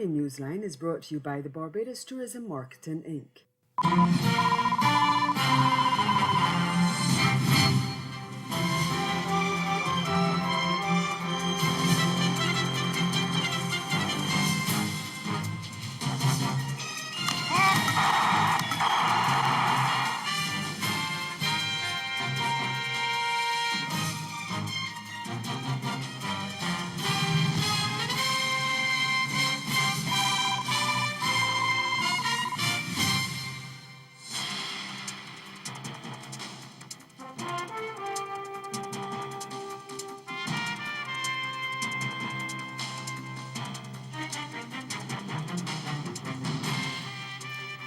morning Newsline is brought to you by the Barbados Tourism Marketing Inc.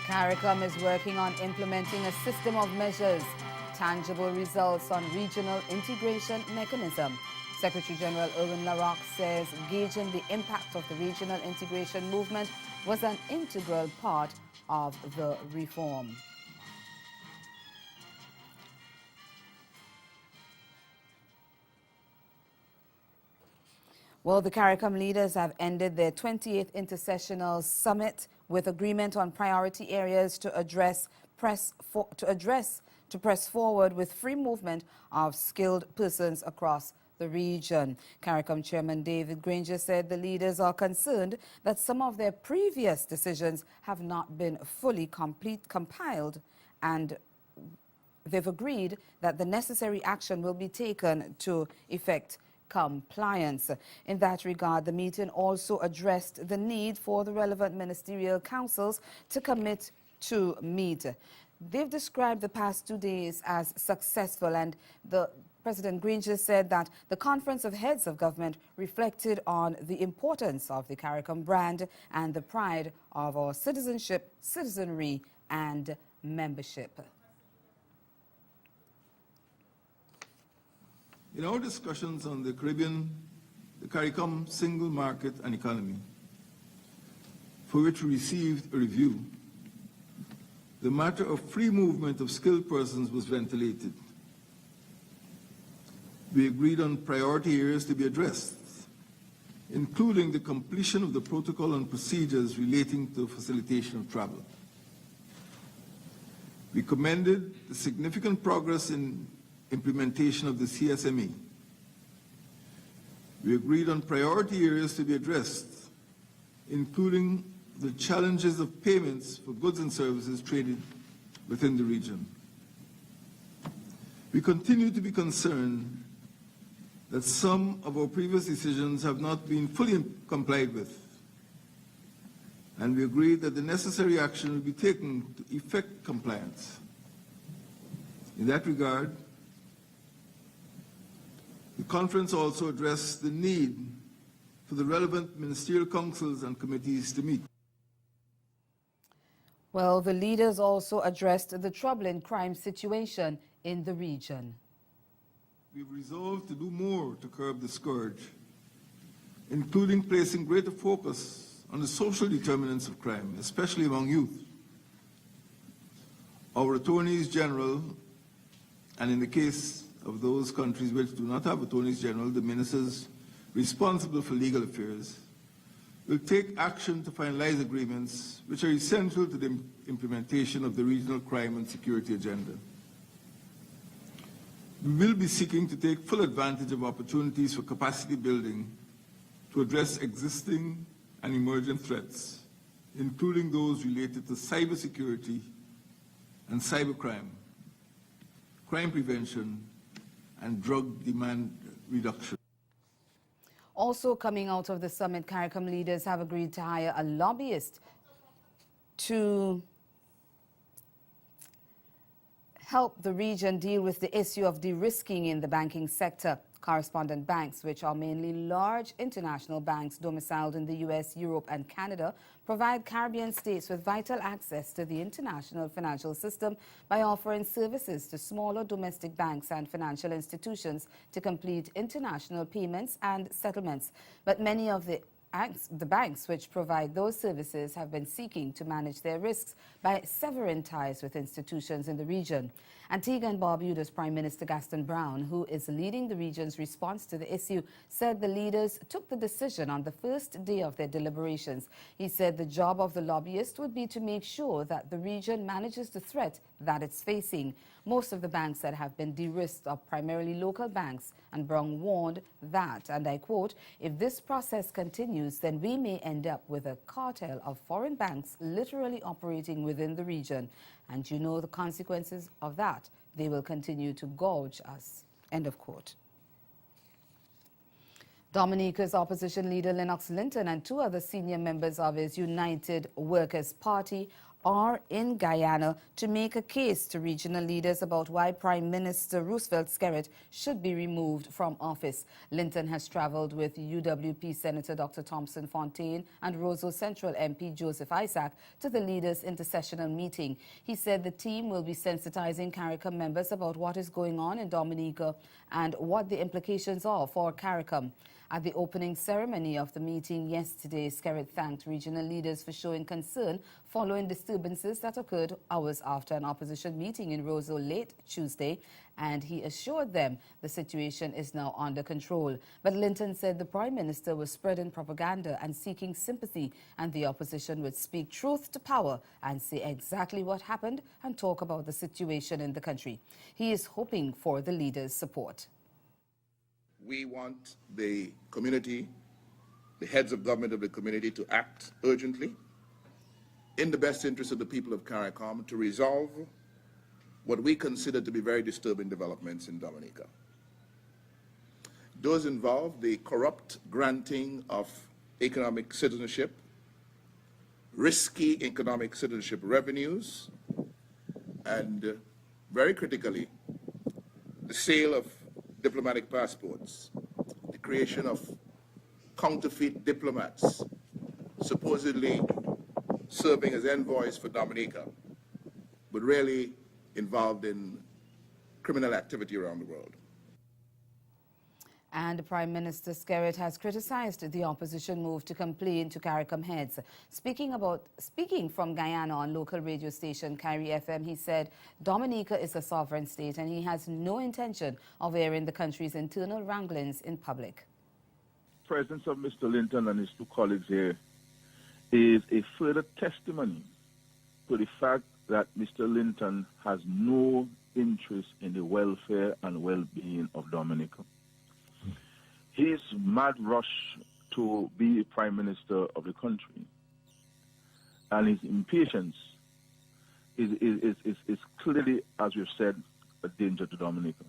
CARICOM is working on implementing a system of measures, tangible results on regional integration mechanism. Secretary General Erwin Larocque says gauging the impact of the regional integration movement was an integral part of the reform. Well, the CARICOM leaders have ended their 28th Intersessional Summit with agreement on priority areas to press forward with free movement of skilled persons across the region. CARICOM Chairman David Granger said the leaders are concerned that some of their previous decisions have not been fully compiled, and they've agreed that the necessary action will be taken to effect compliance. In that regard, the meeting also addressed the need for the relevant ministerial councils to commit to meet. They've described the past 2 days as successful, and President Granger said that the Conference of Heads of Government reflected on the importance of the CARICOM brand and the pride of our citizenship, citizenry, and membership. In our discussions on the Caribbean, the CARICOM single market and economy, for which we received a review, the matter of free movement of skilled persons was ventilated. We agreed on priority areas to be addressed, including the completion of the protocol and procedures relating to facilitation of travel. We commended the significant progress in implementation of the CSME. We agreed on priority areas to be addressed, including the challenges of payments for goods and services traded within the region. We continue to be concerned that some of our previous decisions have not been fully complied with, and we agreed that the necessary action will be taken to effect compliance. In that regard, the conference also addressed the need for the relevant ministerial councils and committees to meet. Well, the leaders also addressed the troubling crime situation in the region. We've resolved to do more to curb the scourge, including placing greater focus on the social determinants of crime, especially among youth. Our attorneys general, and in the case of those countries which do not have attorneys general, the ministers responsible for legal affairs, will take action to finalize agreements which are essential to the implementation of the regional crime and security agenda. We will be seeking to take full advantage of opportunities for capacity building to address existing and emerging threats, including those related to cybersecurity and cybercrime, crime prevention, and drug demand reduction. Also coming out of the summit, CARICOM leaders have agreed to hire a lobbyist to help the region deal with the issue of de-risking in the banking sector. Correspondent banks, which are mainly large international banks domiciled in the US, Europe, and Canada, provide Caribbean states with vital access to the international financial system by offering services to smaller domestic banks and financial institutions to complete international payments and settlements. But many of the banks which provide those services have been seeking to manage their risks by severing ties with institutions in the region. Antigua and Barbuda's Prime Minister Gaston Brown, who is leading the region's response to the issue, said the leaders took the decision on the first day of their deliberations. He said the job of the lobbyist would be to make sure that the region manages the threat that it's facing. Most of the banks that have been de-risked are primarily local banks, and Brown warned that, and I quote, "If this process continues, then we may end up with a cartel of foreign banks literally operating within the region. And you know the consequences of that. They will continue to gouge us." End of quote. Dominica's opposition leader Lennox Linton and two other senior members of his United Workers' Party are in Guyana to make a case to regional leaders about why Prime Minister Roosevelt Skerrit should be removed from office. Linton has traveled with UWP Senator Dr. Thompson Fontaine and Roseau Central MP Joseph Isaac to the leaders' intercessional meeting. He said the team will be sensitizing CARICOM members about what is going on in Dominica and what the implications are for CARICOM. At the opening ceremony of the meeting yesterday, Skerrit thanked regional leaders for showing concern following disturbances that occurred hours after an opposition meeting in Roseau late Tuesday, and he assured them the situation is now under control. But Linton said the Prime Minister was spreading propaganda and seeking sympathy, and the opposition would speak truth to power and say exactly what happened and talk about the situation in the country. He is hoping for the leaders' support. We want the community, the heads of government of the community, to act urgently in the best interest of the people of CARICOM to resolve what we consider to be very disturbing developments in Dominica. Those involve the corrupt granting of economic citizenship, risky economic citizenship revenues, and very critically, the sale of diplomatic passports, the creation of counterfeit diplomats supposedly serving as envoys for Dominica, but really involved in criminal activity around the world. And Prime Minister Skerrit has criticized the opposition move to complain to CARICOM heads. Speaking from Guyana on local radio station Kyrie FM, he said Dominica is a sovereign state and he has no intention of airing the country's internal wranglings in public. The presence of Mr. Linton and his two colleagues here is a further testimony to the fact that Mr. Linton has no interest in the welfare and well-being of Dominica. His mad rush to be Prime Minister of the country and his impatience is clearly, as we've said, a danger to Dominica.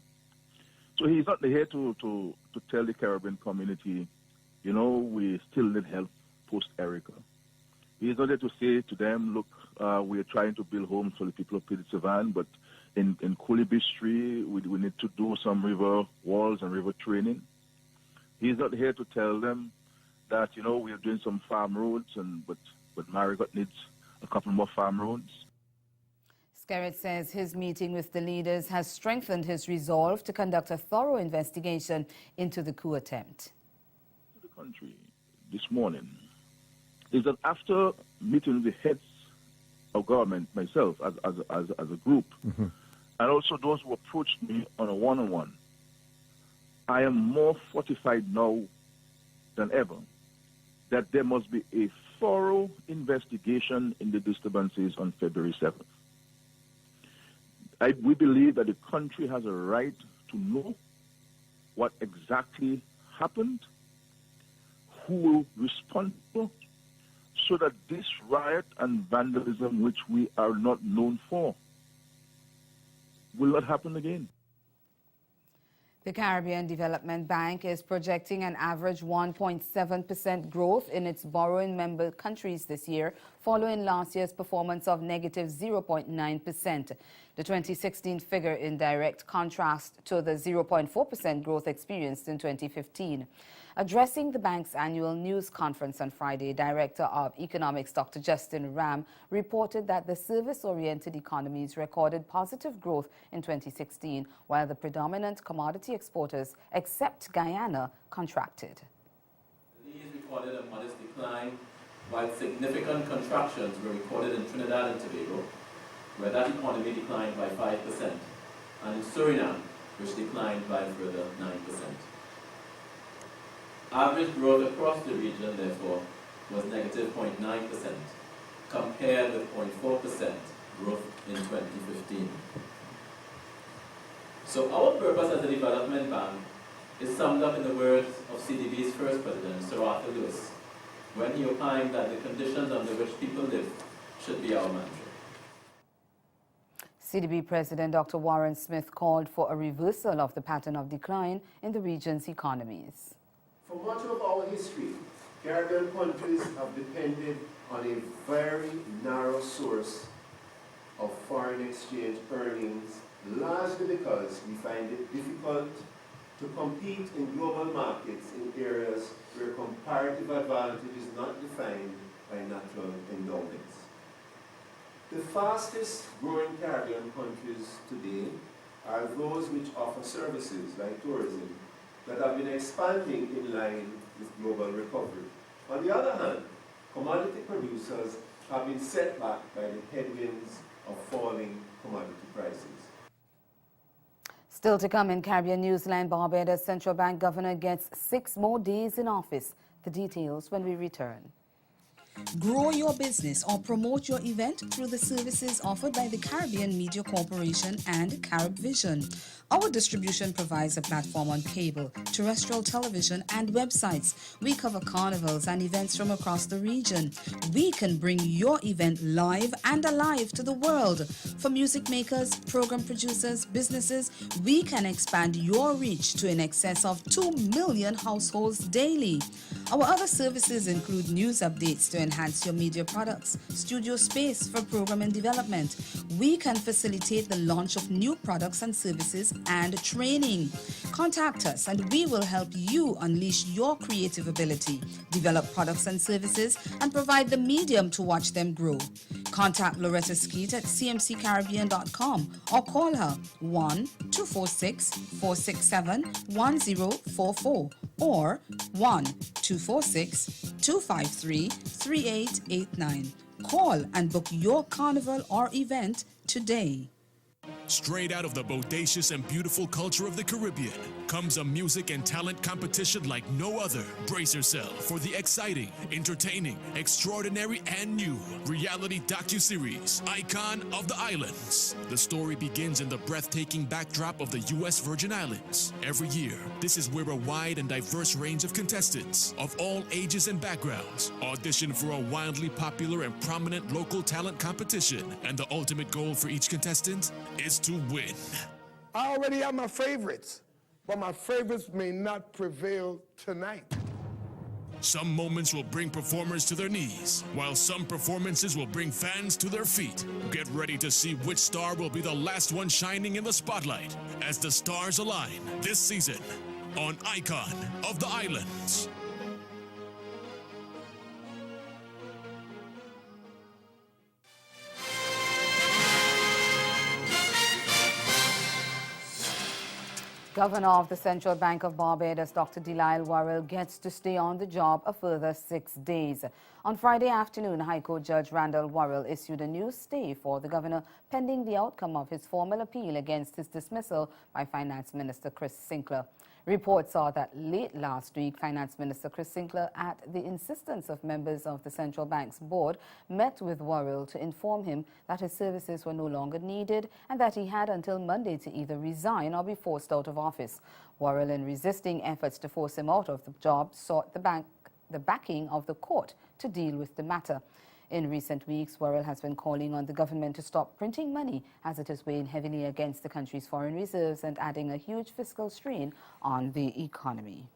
So he's not here to tell the Caribbean community, you know, we still need help post-Erica. He's not there to say to them, look, we're trying to build homes for the people of Petite Savanne, but in Coolibistry, we need to do some river walls and river training. He's not here to tell them that, you know, we are doing some farm roads, but Marigot needs a couple more farm roads. Skerrit says his meeting with the leaders has strengthened his resolve to conduct a thorough investigation into the coup attempt. The country this morning is that after meeting the heads of government, myself as a group, and also those who approached me on a one-on-one, I am more fortified now than ever that there must be a thorough investigation in the disturbances on February 7th. We believe that the country has a right to know what exactly happened, who will respond, so that this riot and vandalism, which we are not known for, will not happen again. The Caribbean Development Bank is projecting an average 1.7% growth in its borrowing member countries this year, following last year's performance of negative 0.9%. The 2016 figure in direct contrast to the 0.4% growth experienced in 2015. Addressing the bank's annual news conference on Friday, Director of Economics Dr. Justin Ram reported that the service-oriented economies recorded positive growth in 2016, while the predominant commodity exporters, except Guyana, contracted. These recorded a modest decline, while significant contractions were recorded in Trinidad and Tobago, where that economy declined by 5%, and in Suriname, which declined by a further 9%. Average growth across the region, therefore, was negative 0.9%, compared with 0.4% growth in 2015. So our purpose as a development bank is summed up in the words of CDB's first president, Sir Arthur Lewis, when he opined that the conditions under which people live should be our mantra. CDB President Dr. Warren Smith called for a reversal of the pattern of decline in the region's economies. For much of our history, Caribbean countries have depended on a very narrow source of foreign exchange earnings, largely because we find it difficult to compete in global markets in areas where comparative advantage is not defined by natural endowments. The fastest growing Caribbean countries today are those which offer services like tourism that have been expanding in line with global recovery. On the other hand, commodity producers have been set back by the headwinds of falling commodity prices. Still to come in Caribbean Newsline, Barbados Central Bank Governor gets 6 more days in office. The details when we return. Grow your business or promote your event through the services offered by the Caribbean Media Corporation and Carib Vision. Our distribution provides a platform on cable, terrestrial television, and websites. We cover carnivals and events from across the region. We can bring your event live and alive to the world. For music makers, program producers, businesses, we can expand your reach to in excess of 2 million households daily. Our other services include news updates to enhance your media products, studio space for program and development. We can facilitate the launch of new products and services and training. Contact us and we will help you unleash your creative ability, develop products and services, and provide the medium to watch them grow. Contact Loretta Skeet at cmccaribbean.com or call her 1-246-467-1044 or 1-246-253-3889. Call and book your carnival or event today. Straight out of the bodacious and beautiful culture of the Caribbean comes a music and talent competition like no other. Brace yourself for the exciting, entertaining, extraordinary, and new reality docuseries, Icon of the Islands. The story begins in the breathtaking backdrop of the U.S. Virgin Islands. Every year, this is where a wide and diverse range of contestants of all ages and backgrounds audition for a wildly popular and prominent local talent competition. And the ultimate goal for each contestant is to win. I already have my favorites, but my favorites may not prevail tonight. Some moments will bring performers to their knees, while some performances will bring fans to their feet. Get ready to see which star will be the last one shining in the spotlight as the stars align this season on Icon of the Islands. Governor of the Central Bank of Barbados, Dr. Delisle Worrell, gets to stay on the job a further 6 days. On Friday afternoon, High Court Judge Randall Worrell issued a new stay for the governor pending the outcome of his formal appeal against his dismissal by Finance Minister Chris Sinclair. Reports are that late last week, Finance Minister Chris Sinclair, at the insistence of members of the Central Bank's board, met with Worrell to inform him that his services were no longer needed and that he had until Monday to either resign or be forced out of office. Worrell, in resisting efforts to force him out of the job, sought the backing of the court to deal with the matter. In recent weeks, Worrell has been calling on the government to stop printing money as it is weighing heavily against the country's foreign reserves and adding a huge fiscal strain on the economy.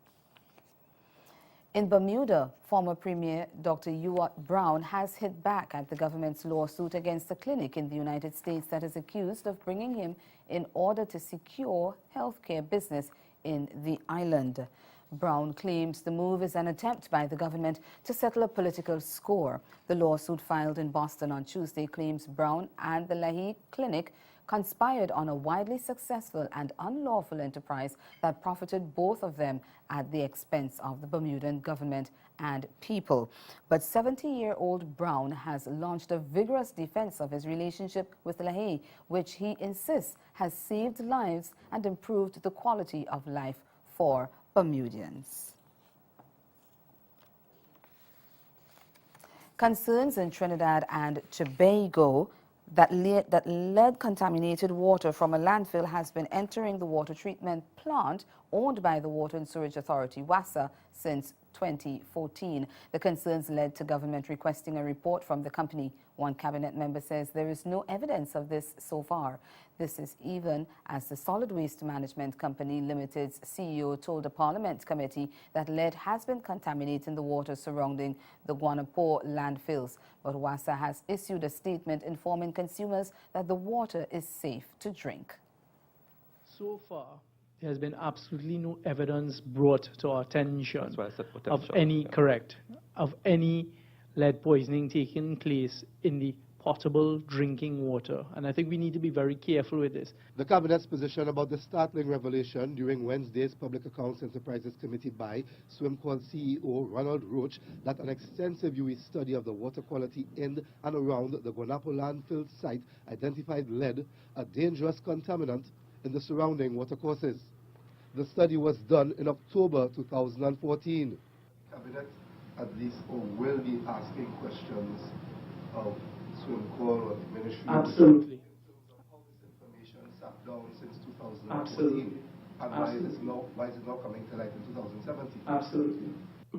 In Bermuda, former Premier Dr. Ewart Brown has hit back at the government's lawsuit against a clinic in the United States that is accused of bringing him in order to secure healthcare business in the island. Brown claims the move is an attempt by the government to settle a political score. The lawsuit filed in Boston on Tuesday claims Brown and the Lahey Clinic conspired on a widely successful and unlawful enterprise that profited both of them at the expense of the Bermudan government and people. But 70-year-old Brown has launched a vigorous defense of his relationship with LaHaye, which he insists has saved lives and improved the quality of life for Bermudians. Concerns in Trinidad and Tobago that lead contaminated water from a landfill has been entering the water treatment plant owned by the Water and Sewerage Authority, WASA, since 2014. The concerns led to government requesting a report from the company. One cabinet member says there is no evidence of this so far. This is even as the Solid Waste Management Company Limited's CEO told a Parliament committee that lead has been contaminating the water surrounding the Guanapo landfills. But WASA has issued a statement informing consumers that the water is safe to drink. So far, there has been absolutely no evidence brought to our attention of any lead poisoning taking place in the potable drinking water. And I think we need to be very careful with this. The Cabinet's position about the startling revelation during Wednesday's Public Accounts Enterprises Committee by SwimCall CEO Ronald Roach that an extensive UE study of the water quality in and around the Guanapo landfill site identified lead, a dangerous contaminant, in the surrounding watercourses. The study was done in October 2014. Cabinet at least will be asking questions of SwimCall or the Ministry. Absolutely. How this information sat down since 2014. Absolutely. And why is it now coming to light in 2017? Absolutely.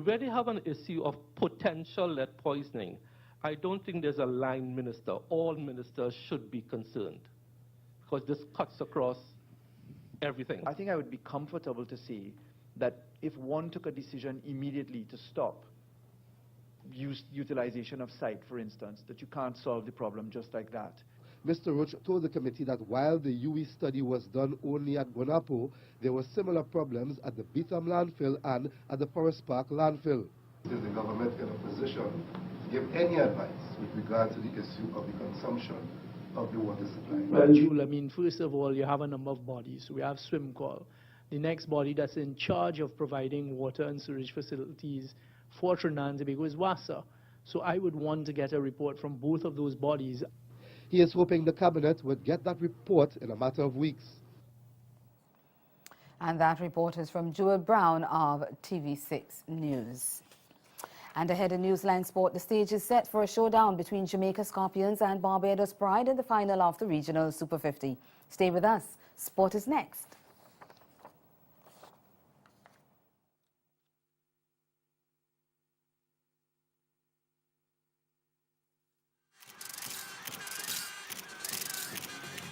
Where they have an issue of potential lead poisoning, I don't think there's a line minister. All ministers should be concerned because this cuts across everything. I think I would be comfortable to see that if one took a decision immediately to stop utilization of site, for instance, that you can't solve the problem just like that. Mr. Roach told the committee that while the UE study was done only at Guanapo, there were similar problems at the Beetham landfill and at the Forest Park landfill. Is the government in a position to give any advice with regard to the issue of the consumption of the water supply? Well, Jules, I mean, first of all, you have a number of bodies. We have SwimCall. The next body that's in charge of providing water and sewage facilities for Trinidad and Tobago is WASA. So I would want to get a report from both of those bodies. He is hoping the Cabinet would get that report in a matter of weeks. And that report is from Jewel Brown of TV6 News. And ahead in Newsline Sport, the stage is set for a showdown between Jamaica Scorpions and Barbados Pride in the final of the Regional Super 50. Stay with us. Sport is next.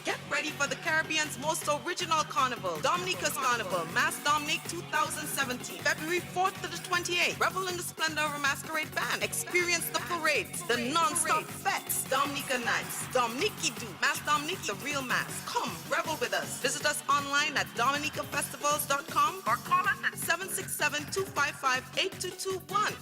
Get ready for the Caribbean's most original carnival, Dominica's Carnival, Mass Dominic 2017, February 4th to the 28th. Revel in the splendor of a masquerade band. Experience the parades, the non-stop fetes, Dominica nights, Dominique Do, Mass Dominic, the real mass. Come, revel with us. Visit us online at dominicafestivals.com or call us at 767-255-8221.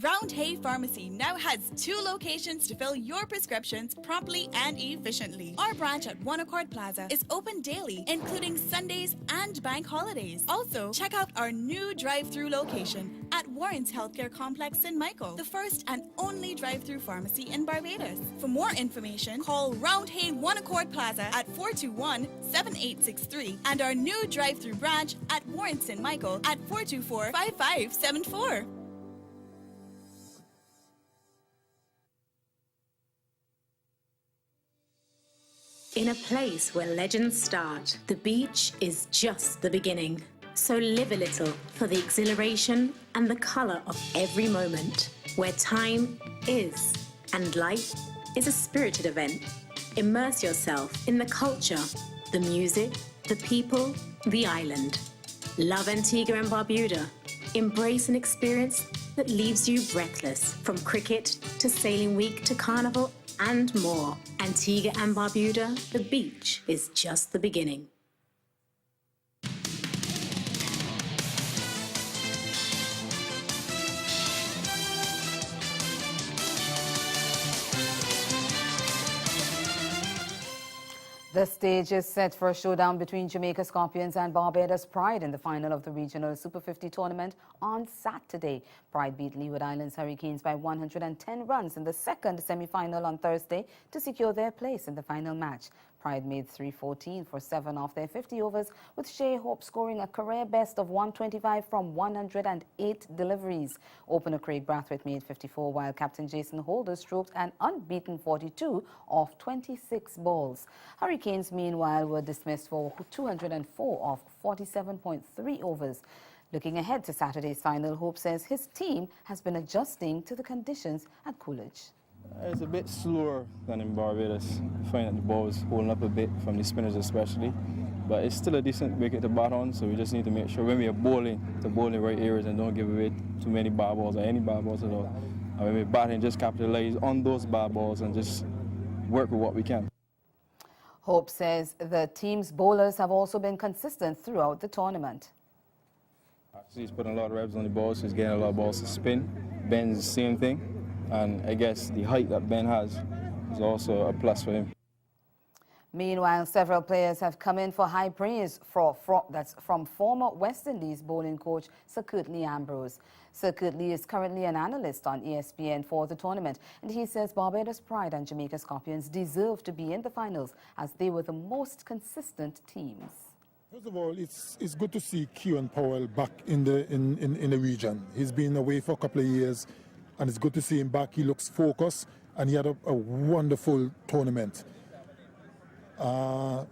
Round Hay Pharmacy now has 2 locations to fill your prescriptions promptly and efficiently. Our branch at One Accord Plaza is open daily, including Sundays and bank holidays. Also, check out our new drive-through location at Warren's Healthcare Complex in Michael, the first and only drive-through pharmacy in Barbados. For more information, call Round Hay One Accord Plaza at 421-7863 and our new drive-through branch at Warren's in Michael at 424-5574. In a place where legends start, the beach is just the beginning. So live a little for the exhilaration and the color of every moment, where time is and life is a spirited event. Immerse yourself in the culture, the music, the people, the island. Love Antigua and Barbuda. Embrace an experience that leaves you breathless, from cricket to sailing week to carnival and more. Antigua and Barbuda, the beach is just the beginning. The stage is set for a showdown between Jamaica Scorpions and Barbados Pride in the final of the regional Super 50 tournament on Saturday. Pride beat Leeward Islands Hurricanes by 110 runs in the second semi-final on Thursday to secure their place in the final match. Pride made 314 for 7 off their 50 overs, with Shea Hope scoring a career best of 125 from 108 deliveries. Opener Craig Brathwaite made 54, while captain Jason Holder stroked an unbeaten 42 off 26 balls. Hurricanes, meanwhile, were dismissed for 204 off 47.3 overs. Looking ahead to Saturday's final, Hope says his team has been adjusting to the conditions at Coolidge. It's a bit slower than in Barbados. I find that the ball is holding up a bit from the spinners especially. But it's still a decent wicket to bat on, so we just need to make sure when we are bowling, to bowl in the right areas and don't give away too many bar balls or any bar balls at all. And when we're batting, just capitalize on those bar balls and just work with what we can. Hope says the team's bowlers have also been consistent throughout the tournament. Actually, he's putting a lot of reps on the balls, so he's getting a lot of balls to spin. Ben's the same thing. And I guess the height that Ben has is also a plus for him. Meanwhile, several players have come in for high praise that's from former West Indies bowling coach Sir Curtly Ambrose. Sir Curtly is currently an analyst on ESPN for the tournament, and he says Barbados Pride and Jamaica Scorpions deserve to be in the finals as they were the most consistent teams. First of all, it's good to see Kieran Powell back in the region. He's been away for a couple of years, and it's good to see him back. He looks focused, and he had a wonderful tournament.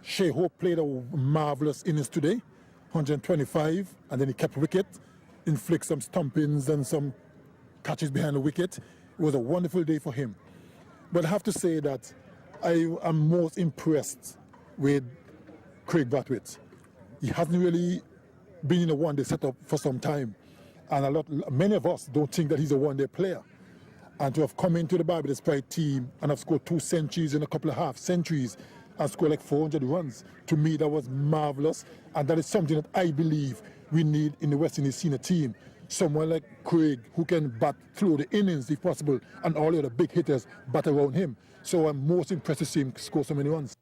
Shea Hope played a marvelous innings today, 125, and then he kept wicket, inflict some stumpings and some catches behind the wicket. It was a wonderful day for him. But I have to say that I am most impressed with Craig Brathwaite. He hasn't really been in a one-day setup for some time. And many of us don't think that he's a one-day player. And to have come into the Barbados Pride team and have scored 2 centuries and a couple of half centuries and scored like 400 runs, to me that was marvelous. And that is something that I believe we need in the West Indies senior team. Someone like Craig who can bat through the innings if possible, and all the other big hitters bat around him. So I'm most impressed to see him score so many runs.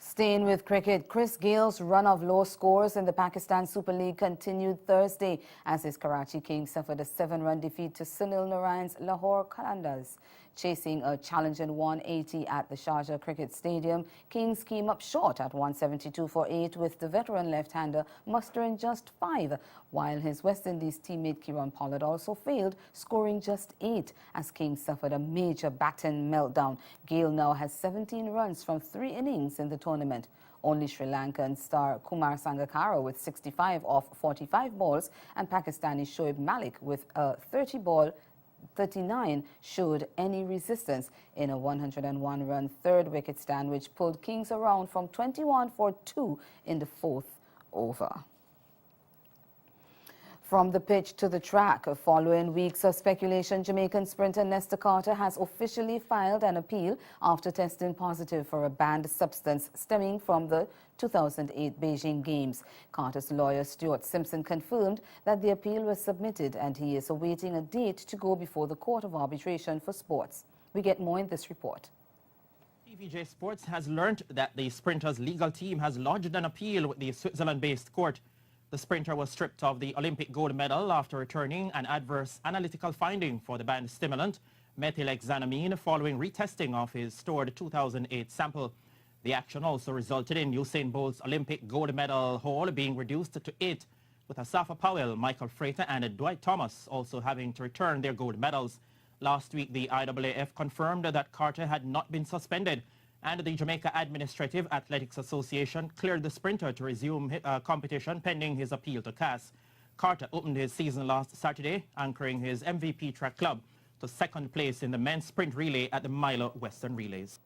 Staying with cricket, Chris Gale's run of low scores in the Pakistan Super League continued Thursday as his Karachi Kings suffered a 7-run defeat to Sunil Narayan's Lahore Qalandars. Chasing a challenging 180 at the Sharjah Cricket Stadium, Kings came up short at 172 for 8, with the veteran left-hander mustering just 5, while his West Indies teammate Kieron Pollard also failed, scoring just 8 as Kings suffered a major batting meltdown. Gale now has 17 runs from 3 innings in the tournament. Only Sri Lankan star Kumar Sangakkara with 65 off 45 balls and Pakistani Shoaib Malik with a 30-ball 39 showed any resistance in a 101-run third wicket stand, which pulled Kings around from 21 for 2 in the 4th over. From the pitch to the track, following weeks of speculation, Jamaican sprinter Nesta Carter has officially filed an appeal after testing positive for a banned substance stemming from the 2008 Beijing Games. Carter's lawyer Stuart Simpson confirmed that the appeal was submitted and he is awaiting a date to go before the Court of Arbitration for Sports. We get more in this report. TVJ Sports has learnt that the sprinter's legal team has lodged an appeal with the Switzerland-based court. The sprinter was stripped of the Olympic gold medal after returning an adverse analytical finding for the banned stimulant, methylhexanamine, following retesting of his stored 2008 sample. The action also resulted in Usain Bolt's Olympic gold medal haul being reduced to 8, with Asafa Powell, Michael Frater and Dwight Thomas also having to return their gold medals. Last week, the IAAF confirmed that Carter had not been suspended, and the Jamaica Administrative Athletics Association cleared the sprinter to resume competition pending his appeal to CAS. Carter opened his season last Saturday, anchoring his MVP track club to 2nd place in the men's sprint relay at the Milo Western Relays.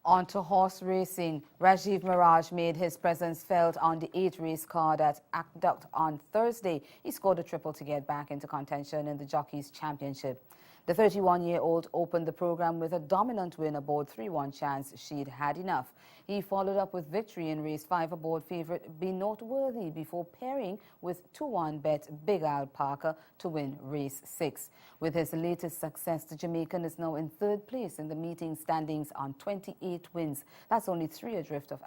On to horse racing. Rajiv Miraj made his presence felt on the 8-race card at Aqueduct on Thursday. He scored a triple to get back into contention in the Jockeys Championship. The 31-year-old opened the program with a dominant win aboard 3-1 Chance She'd Had Enough. He followed up with victory in race 5 aboard favourite Be Noteworthy before pairing with 2-1 bet Big Al Parker to win race 6. With his latest success, the Jamaican is now in 3rd place in the meeting standings on 28 8 wins. That's only 3 adrift of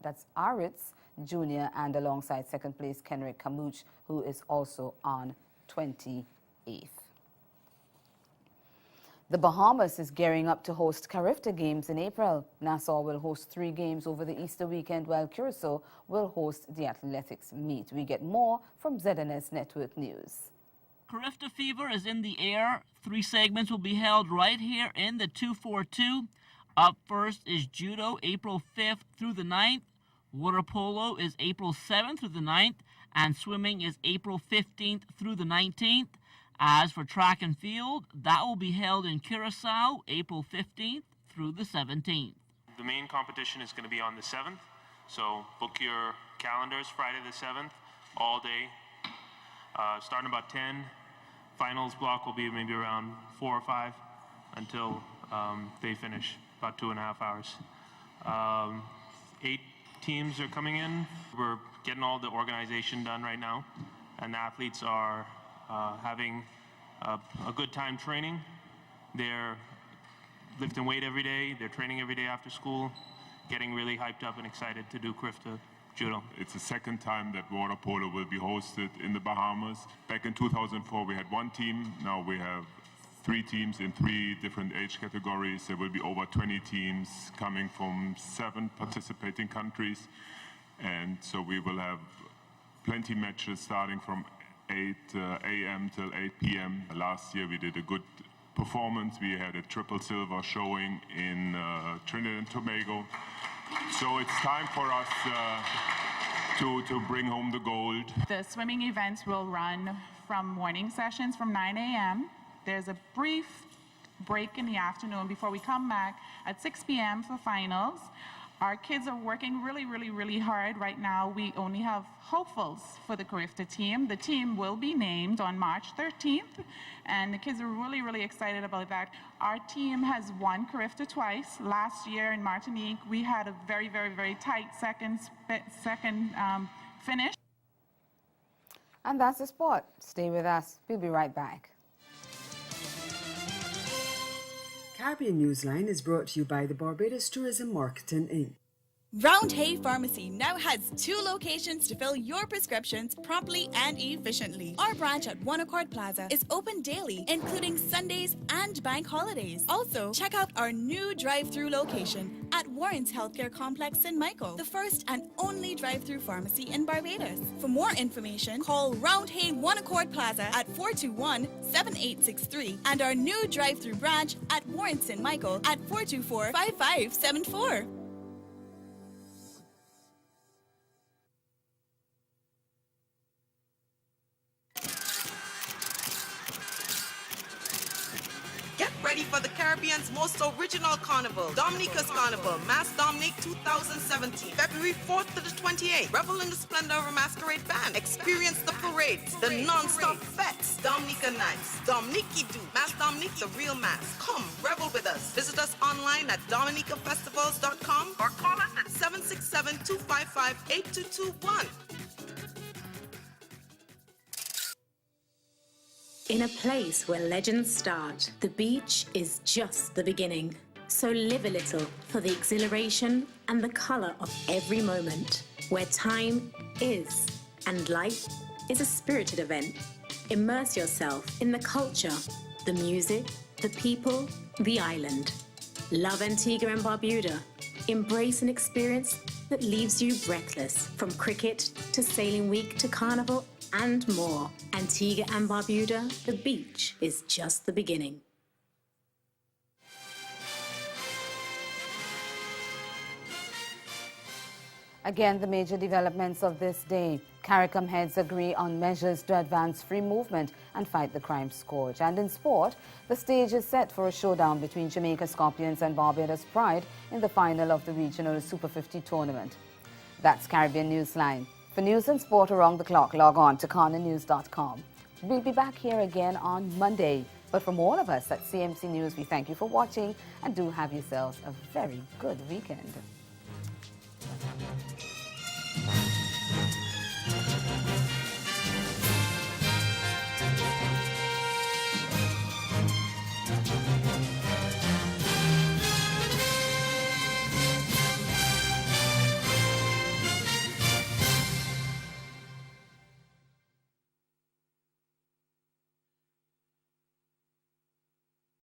that's Aritz Jr. and alongside second place Kenrick Kamuch, who is also on 28th. The Bahamas is gearing up to host Carifta Games in April. Nassau will host 3 games over the Easter weekend, while Curacao will host the athletics meet. We get more from ZNS Network News. Carifta fever is in the air. 3 segments will be held right here in the 242. Up first is judo, April 5th through the 9th. Water polo is April 7th through the 9th. And swimming is April 15th through the 19th. As for track and field, that will be held in Curacao, April 15th through the 17th. The main competition is going to be on the 7th, so book your calendars Friday the 7th, all day, starting about 10. Finals block will be maybe around 4 or 5 until they finish, about 2.5 hours. 8 teams are coming in. We're getting all the organization done right now, and the athletes are having a good time training. They're lifting weight every day, they're training every day after school, getting really hyped up and excited to do Carifta judo. It's the second time that water polo will be hosted in the Bahamas. Back in 2004 we had 1 team, now we have 3 teams in 3 different age categories. There will be over 20 teams coming from 7 participating countries, and so we will have plenty matches starting from 8 a.m. till 8 p.m. Last year we did a good performance. We had a triple silver showing in Trinidad and Tobago. So it's time for us to bring home the gold. The swimming events will run from morning sessions from 9 a.m. There's a brief break in the afternoon before we come back at 6 p.m. for finals. Our kids are working really hard right now. We only have hopefuls for the Carifta team. The team will be named on March 13th, and the kids are really excited about that. Our team has won Carifta twice. Last year in Martinique, we had a very tight second finish. And that's the sport. Stay with us. We'll be right back. Caribbean Newsline is brought to you by the Barbados Tourism Marketing Inc. Round Hay Pharmacy now has 2 locations to fill your prescriptions promptly and efficiently. Our branch at One Accord Plaza is open daily, including Sundays and bank holidays. Also, check out our new drive-through location at Warren's Healthcare Complex in Michael, the first and only drive-through pharmacy in Barbados. For more information, call Round Hay One Accord Plaza at 421-7863 and our new drive-through branch at Warren's in Michael at 424-5574. Get ready for the Caribbean's most original carnival, Dominica's Carnival, Mass Dominic 2017, February 4th to the 28th. Revel in the splendor of a masquerade band. Experience the parades, the non-stop fetes, Dominica nights, Dominique Do, Mass Dominic, the real mass. Come, revel with us. Visit us online at dominicafestivals.com or call us at 767-255-8221. In a place where legends start, the beach is just the beginning. So live a little for the exhilaration and the color of every moment, where time is and life is a spirited event. Immerse yourself in the culture, the music, the people, the island. Love Antigua and Barbuda. Embrace an experience that leaves you breathless, from cricket to sailing week to carnival and more. Antigua and Barbuda, the beach is just the beginning. Again, the major developments of this day. CARICOM heads agree on measures to advance free movement and fight the crime scourge. And in sport, the stage is set for a showdown between Jamaica Scorpions and Barbados Pride in the final of the regional Super 50 tournament. That's Caribbean Newsline. For news and sport around the clock, log on to CarnaNews.com. We'll be back here again on Monday. But from all of us at CMC News, we thank you for watching and do have yourselves a very good weekend.